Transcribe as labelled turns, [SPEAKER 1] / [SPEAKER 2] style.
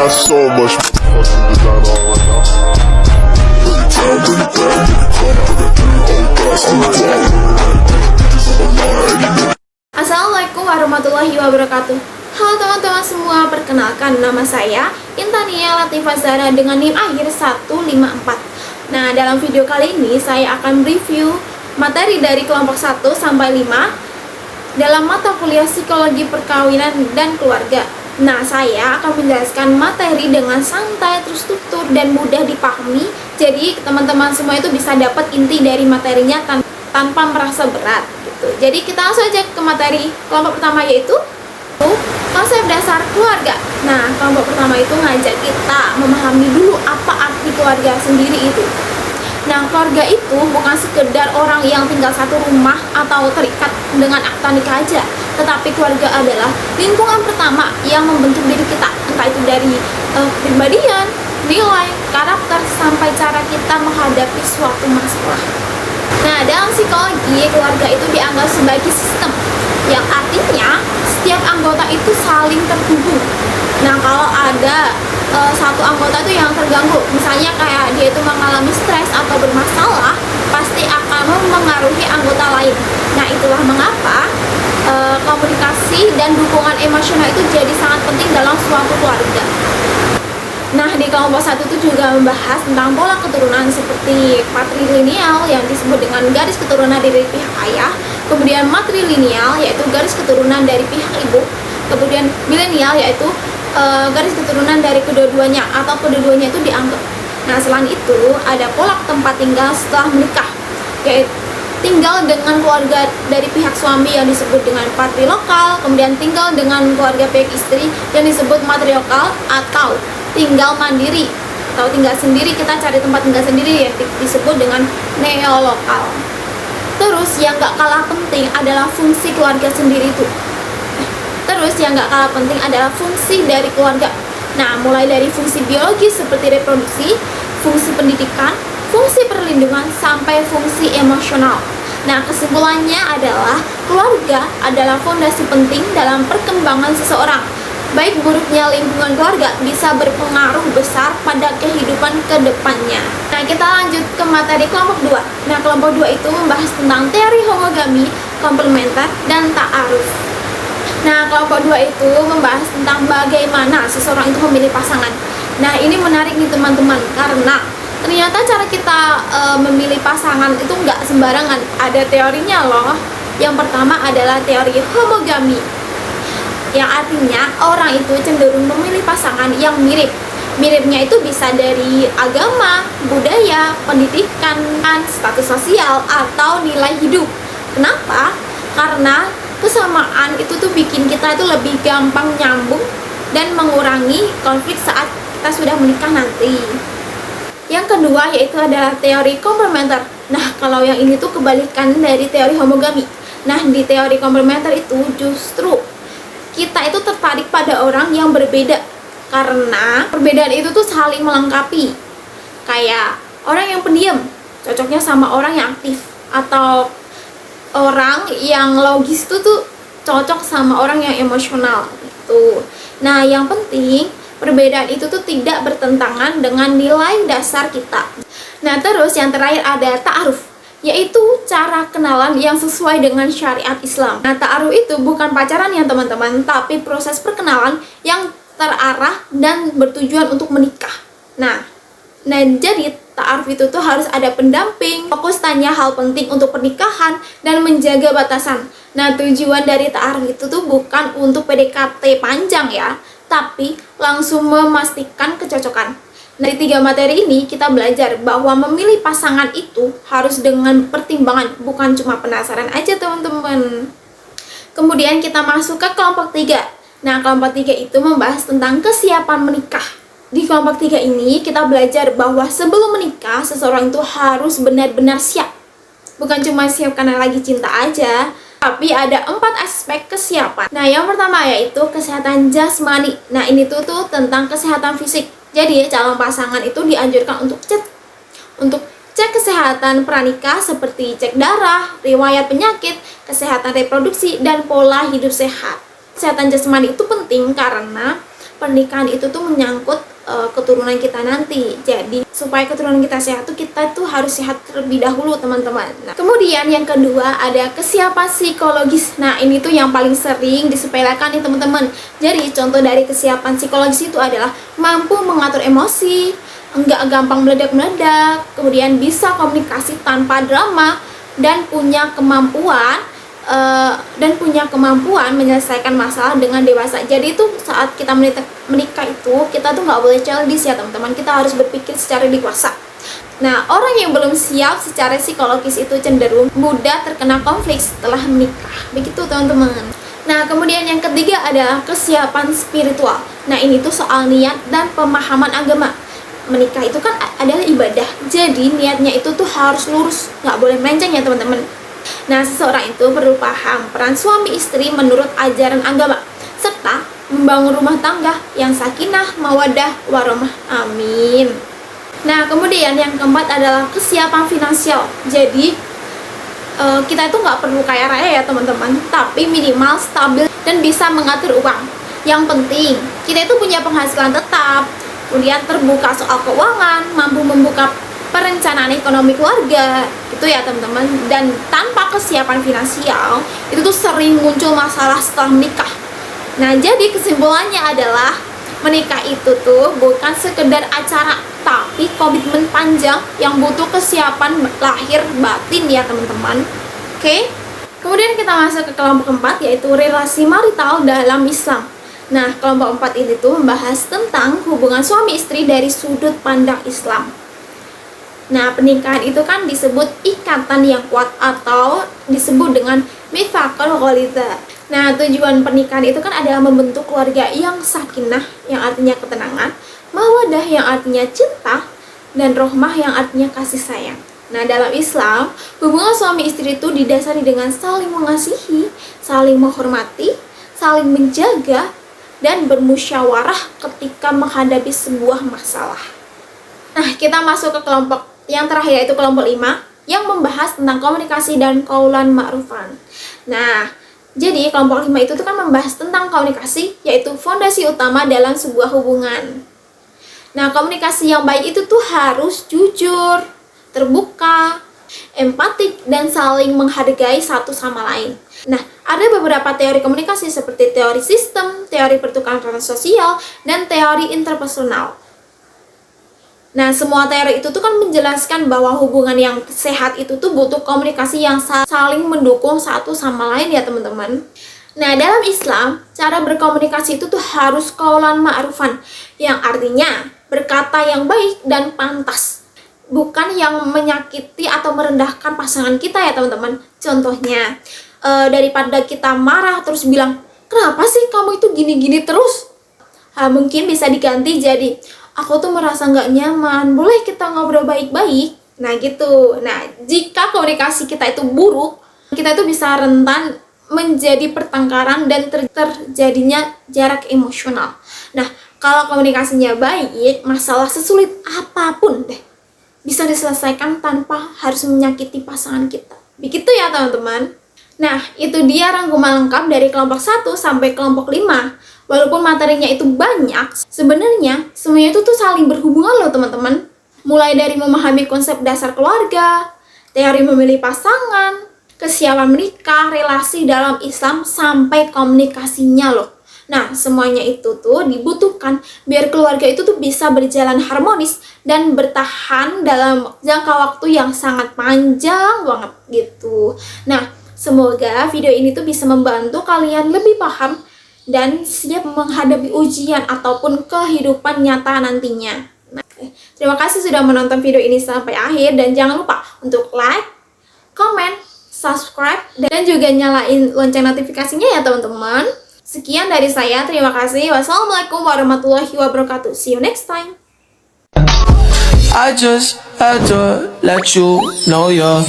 [SPEAKER 1] got so much fucking design on right now.
[SPEAKER 2] Assalamualaikum warahmatullahi wabarakatuh. Halo teman-teman semua, perkenalkan nama saya Intania Latifah Zahra dengan NIM akhir 154. Nah, dalam video kali ini saya akan review materi dari kelompok 1 sampai 5 dalam mata kuliah Psikologi Perkawinan dan Keluarga. Nah, saya akan menjelaskan materi dengan santai, terstruktur, dan mudah dipahami. Jadi, teman-teman semua itu bisa dapat inti dari materinya tanpa merasa berat gitu. Jadi, kita langsung aja ke materi kelompok pertama, yaitu konsep dasar keluarga. Nah, kelompok pertama itu ngajak kita memahami dulu apa arti keluarga sendiri itu. Nah, keluarga itu bukan sekedar orang yang tinggal satu rumah atau terikat dengan akta nikah aja, tetapi keluarga adalah lingkungan pertama yang membentuk diri kita, entah itu dari kepribadian, nilai, karakter, sampai cara kita menghadapi suatu masalah. Nah, dalam psikologi, keluarga itu dianggap sebagai sistem yang artinya setiap anggota itu saling terhubung. Nah, kalau ada satu anggota itu yang terganggu, misalnya kayak dia itu mengalami stres atau bermasalah, pasti akan mempengaruhi anggota lain. Nah, itulah mengapa komunikasi dan dukungan emosional itu jadi sangat penting dalam suatu keluarga. Nah, di kelompok 1 itu juga membahas tentang pola keturunan seperti patrilineal yang disebut dengan garis keturunan dari pihak ayah, kemudian matrilineal yaitu garis keturunan dari pihak ibu, kemudian milenial yaitu garis keturunan dari kedua-duanya atau kedua-duanya itu dianggap. Nah, selain itu ada pola tempat tinggal setelah menikah, yaitu tinggal dengan keluarga dari pihak suami yang disebut dengan patrilokal, kemudian tinggal dengan keluarga pihak istri yang disebut matrilokal, atau tinggal mandiri atau tinggal sendiri, kita cari tempat tinggal sendiri yang disebut dengan neolokal. Terus yang gak kalah penting adalah fungsi keluarga sendiri itu. Terus yang gak kalah penting adalah fungsi dari keluarga. Nah, mulai dari fungsi biologis seperti reproduksi, fungsi pendidikan, fungsi perlindungan, sampai fungsi emosional. Nah, kesimpulannya adalah keluarga adalah fondasi penting dalam perkembangan seseorang. Baik buruknya lingkungan keluarga bisa berpengaruh besar pada kehidupan kedepannya. Nah, kita lanjut ke materi kelompok 2. Nah, kelompok 2 itu membahas tentang teori homogami, komplementer, dan ta'aruf. Nah, kelompok 2 itu membahas tentang bagaimana seseorang itu memilih pasangan. Nah, ini menarik nih teman-teman, karena ternyata cara kita memilih pasangan itu nggak sembarangan. Ada teorinya loh. Yang pertama adalah teori homogami, yang artinya orang itu cenderung memilih pasangan yang mirip. Miripnya itu bisa dari agama, budaya, pendidikan, status sosial, atau nilai hidup. Kenapa? Karena kesamaan itu tuh bikin kita itu lebih gampang nyambung dan mengurangi konflik saat kita sudah menikah nanti. Yang kedua yaitu adalah teori komplementer. Nah, kalau yang ini tuh kebalikan dari teori homogami. Nah, di teori komplementer itu justru kita itu tertarik pada orang yang berbeda karena perbedaan itu tuh saling melengkapi. Kayak orang yang pendiam cocoknya sama orang yang aktif, atau orang yang logis itu tuh cocok sama orang yang emosional gitu. Nah, yang penting perbedaan itu tuh tidak bertentangan dengan nilai dasar kita. Nah, terus yang terakhir ada ta'aruf, yaitu cara kenalan yang sesuai dengan syariat Islam. Nah, ta'aruf itu bukan pacaran ya teman-teman, tapi proses perkenalan yang terarah dan bertujuan untuk menikah. Nah jadi ta'aruf itu tuh harus ada pendamping, fokus tanya hal penting untuk pernikahan, dan menjaga batasan. Nah, tujuan dari ta'aruf itu tuh bukan untuk PDKT panjang ya, tapi langsung memastikan kecocokan. Dari 3 materi ini kita belajar bahwa memilih pasangan itu harus dengan pertimbangan, bukan cuma penasaran aja teman-teman. Kemudian kita masuk ke kelompok 3. Nah, kelompok 3 itu membahas tentang kesiapan menikah. Di kelompok 3 ini kita belajar bahwa sebelum menikah seseorang itu harus benar-benar siap. Bukan cuma siap karena lagi cinta aja, tapi ada 4 aspek kesiapan. Nah, yang pertama yaitu kesehatan jasmani. Nah, ini tuh tentang kesehatan fisik. Jadi, calon pasangan itu dianjurkan untuk cek kesehatan pranikah seperti cek darah, riwayat penyakit, kesehatan reproduksi, dan pola hidup sehat. Kesehatan jasmani itu penting karena pernikahan itu tuh menyangkut keturunan kita nanti. Jadi supaya keturunan kita sehat tuh kita tuh harus sehat terlebih dahulu teman-teman. Nah, kemudian yang kedua ada kesiapan psikologis. Nah ini tuh yang paling sering disepelekan nih teman-teman. Jadi contoh dari kesiapan psikologis itu adalah mampu mengatur emosi, enggak gampang meledak-meledak, kemudian bisa komunikasi tanpa drama, dan punya kemampuan menyelesaikan masalah dengan dewasa. Jadi itu saat kita menikah itu kita tuh nggak boleh childish ya teman-teman, kita harus berpikir secara dewasa. Nah, orang yang belum siap secara psikologis itu cenderung mudah terkena konflik setelah menikah. Begitu teman-teman. Nah, kemudian yang ketiga adalah kesiapan spiritual. Nah, ini tuh soal niat dan pemahaman agama. Menikah itu kan adalah ibadah, jadi niatnya itu tuh harus lurus, nggak boleh melenceng ya teman-teman. Nah, seseorang itu perlu paham peran suami istri menurut ajaran agama, serta membangun rumah tangga yang sakinah, mawaddah, warahmah. Amin. Nah, kemudian yang keempat adalah kesiapan finansial. Jadi, kita itu nggak perlu kaya raya ya teman-teman, tapi minimal stabil dan bisa mengatur uang. Yang penting, kita itu punya penghasilan tetap, kemudian terbuka soal keuangan, mampu membuka perencanaan ekonomi keluarga, itu ya teman-teman. Dan tanpa kesiapan finansial itu tuh sering muncul masalah setelah menikah. Nah, jadi kesimpulannya adalah menikah itu tuh bukan sekedar acara, tapi komitmen panjang yang butuh kesiapan lahir batin ya teman-teman. Oke? Kemudian kita masuk ke kelompok keempat, yaitu relasi marital dalam Islam. Nah, kelompok 4 ini tuh membahas tentang hubungan suami istri dari sudut pandang Islam. Nah, pernikahan itu kan disebut ikatan yang kuat atau disebut dengan mitsaqul ghalidha. Nah, tujuan pernikahan itu kan adalah membentuk keluarga yang sakinah, yang artinya ketenangan, mawaddah yang artinya cinta, dan rohmah yang artinya kasih sayang. Nah, dalam Islam, hubungan suami istri itu didasari dengan saling mengasihi, saling menghormati, saling menjaga, dan bermusyawarah ketika menghadapi sebuah masalah. Nah, kita masuk ke kelompok yang terakhir, yaitu kelompok 5, yang membahas tentang komunikasi dan qaulan ma'rufan. Nah, jadi kelompok 5 itu tuh kan membahas tentang komunikasi, yaitu fondasi utama dalam sebuah hubungan. Nah, komunikasi yang baik itu tuh harus jujur, terbuka, empatik, dan saling menghargai satu sama lain. Nah, ada beberapa teori komunikasi seperti teori sistem, teori pertukaran sosial, dan teori interpersonal. Nah, semua teori itu tuh kan menjelaskan bahwa hubungan yang sehat itu tuh butuh komunikasi yang saling mendukung satu sama lain ya teman-teman. Nah, dalam Islam, cara berkomunikasi itu tuh harus qaulan ma'rufan, yang artinya berkata yang baik dan pantas, bukan yang menyakiti atau merendahkan pasangan kita ya teman-teman. Contohnya, daripada kita marah terus bilang, kenapa sih kamu itu gini-gini terus? Mungkin bisa diganti jadi, aku tuh merasa nggak nyaman, boleh kita ngobrol baik-baik? Nah gitu. Nah, jika komunikasi kita itu buruk, kita itu bisa rentan menjadi pertengkaran dan terjadinya jarak emosional. Nah, kalau komunikasinya baik, masalah sesulit apapun deh bisa diselesaikan tanpa harus menyakiti pasangan kita. Begitu ya teman-teman. Nah, itu dia rangkuman lengkap dari kelompok 1 sampai kelompok 5. Walaupun materinya itu banyak, sebenarnya semuanya itu tuh saling berhubungan loh teman-teman. Mulai dari memahami konsep dasar keluarga, teori memilih pasangan, kesiapan menikah, relasi dalam Islam, sampai komunikasinya loh. Nah, semuanya itu tuh dibutuhkan biar keluarga itu tuh bisa berjalan harmonis dan bertahan dalam jangka waktu yang sangat panjang banget gitu. Nah, semoga video ini tuh bisa membantu kalian lebih paham dan siap menghadapi ujian ataupun kehidupan nyata nantinya. Nah, terima kasih sudah menonton video ini sampai akhir, dan jangan lupa untuk like, komen, subscribe, dan juga nyalain lonceng notifikasinya ya teman-teman. Sekian dari saya, terima kasih. Wassalamualaikum warahmatullahi wabarakatuh. See you next time.
[SPEAKER 3] I just had to let you know you're